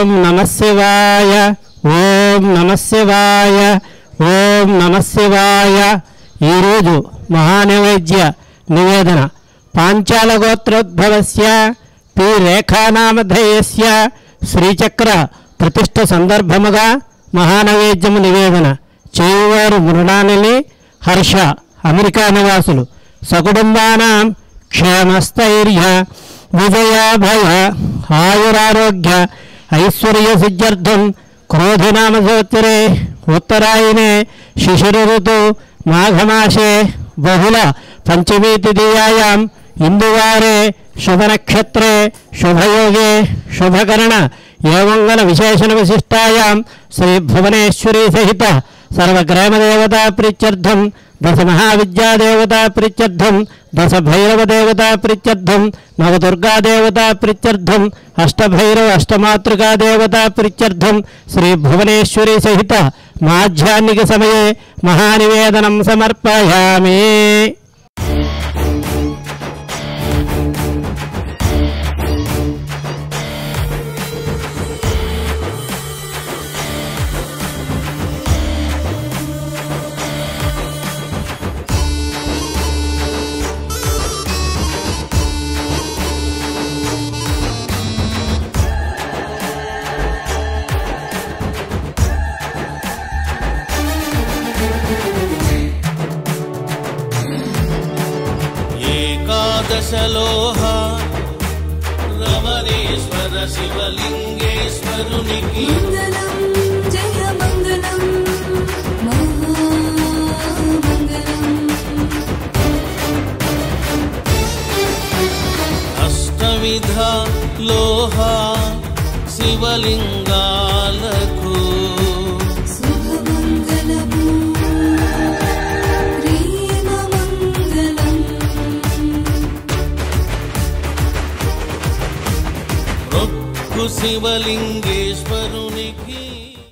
ఓం నమః శివాయ, ఓం నమః శివాయ, ఓం నమః శివాయ. ఈరోజు మహానైవేద్య నివేదన పాంచాల గోత్రోద్భవస్య పి రేఖానామధేయస్య శ్రీచక్ర ప్రతిష్ఠ సందర్భముగా మహానైవేద్యము నివేదన చేయువారు మృణాలిని హర్ష, అమెరికా నివాసులు. సకుటుంబానాం క్షేమస్థైర్య విజయాభయ ఆయురారోగ్య ఐశ్వర్య సిద్ధ్యర్థం క్రోధినామ సంవత్సరే ఉత్తరాయణే శిశిర ఋతు మాఘమాసే బహుళ పంచమీ తృతీయాయాం ఇందువారే శుభనక్షత్రే శుభయోగే శుభకరణ ఏవంగల విశేషణ విశిష్టాయాం శ్రీ భువనేశ్వరీ సహిత సర్వగ్రామదేవతా ప్రీత్యర్థం దశ మహావిద్యాదేవతా ప్రీత్యర్థం దశ భైరవదేవతా ప్రీత్యర్థం నవదుర్గాదేవతా ప్రీత్యర్థం అష్టభైరవ అష్టమాతృకాదేవతా ప్రీత్యర్థం శ్రీ భువనేశ్వరీ సహిత మాధ్యాహ్నిక సమయే మహానివేదనం సమర్పయామి. ఏకాదశలోహ రమణేశ్వర శివలింగేశ్వరునికి మంగళం జయ మంగళం మహామంగళం. అష్టవిధ లోహ శివలింగాలకు శుభమంగళము ప్రేమమంగళం. రొక్కు శివలింగేశ్వరునికి